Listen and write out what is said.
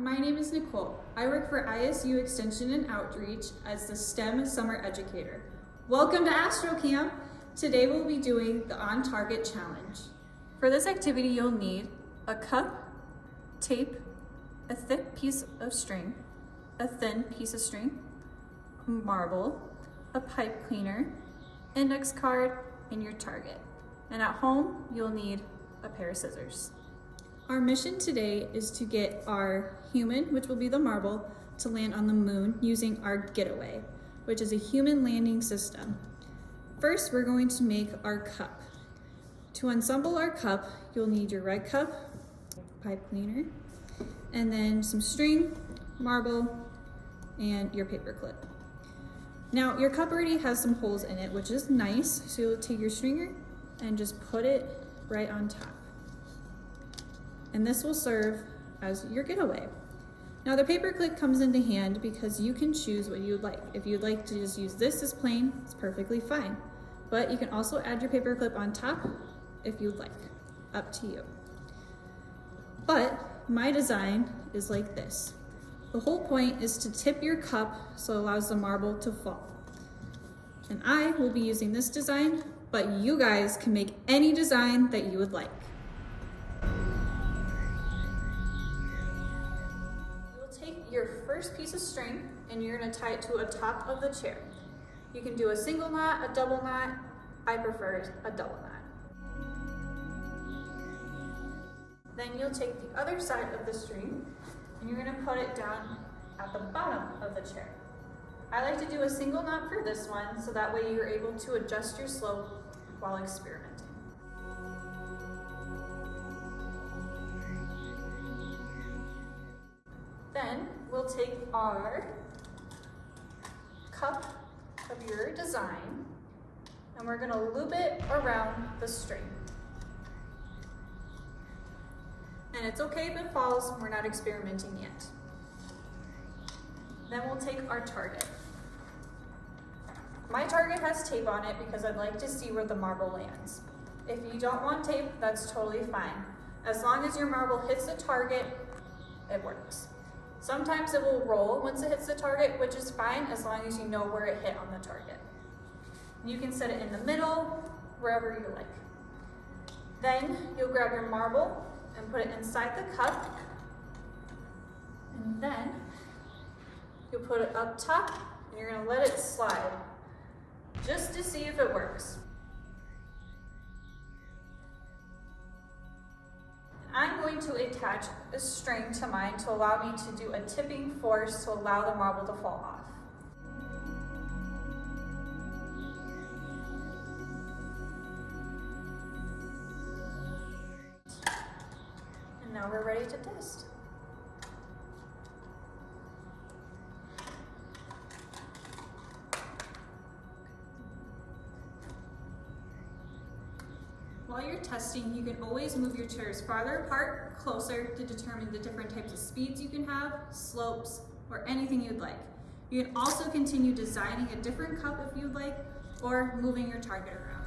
my name is Nicole. I work for ISU Extension and Outreach as the STEM Summer Educator. Welcome to Astro Camp. Today we'll be doing the On Target Challenge. For this activity, you'll need a cup, tape, a thick piece of string, a thin piece of string, a marble, a pipe cleaner, index card, and your target. And at home, you'll need a pair of scissors. Our mission today is to get our human, which will be the marble, to land on the moon using our getaway, which is a human landing system. First, we're going to make our cup. To ensemble our cup, you'll need your red cup, pipe cleaner, and then some string, marble, and your paper clip. Now, your cup already has some holes in it, which is nice, so you'll take your stringer and just put it right on top. And this will serve as your getaway. Now the paper clip comes into hand because you can choose what you'd like. If you'd like to just use this as plain, it's perfectly fine. But you can also add your paper clip on top if you'd like, up to you. But my design is like this. The whole point is to tip your cup so it allows the marble to fall. And I will be using this design, but you guys can make any design that you would like. Your first piece of string and you're going to tie it to a top of the chair. You can do a single knot, a double knot. I prefer a double knot. Then you'll take the other side of the string and you're going to put it down at the bottom of the chair. I like to do a single knot for this one so that way you're able to adjust your slope while experimenting. Then we'll take our cup of your design and we're going to loop it around the string. And it's okay if it falls, we're not experimenting yet. Then we'll take our target. My target has tape on it because I'd like to see where the marble lands. If you don't want tape, that's totally fine. As long as your marble hits the target, it works. Sometimes it will roll once it hits the target, which is fine as long as you know where it hit on the target. You can set it in the middle, wherever you like. Then you'll grab your marble and put it inside the cup. And then you'll put it up top and you're gonna let it slide just to see if it works. I'm going to attach a string to mine to allow me to do a tipping force to allow the marble to fall off. And now we're ready to test. While you're testing, you can always move your chairs farther apart, closer, to determine the different types of speeds you can have, slopes, or anything you'd like. You can also continue designing a different cup if you'd like, or moving your target around.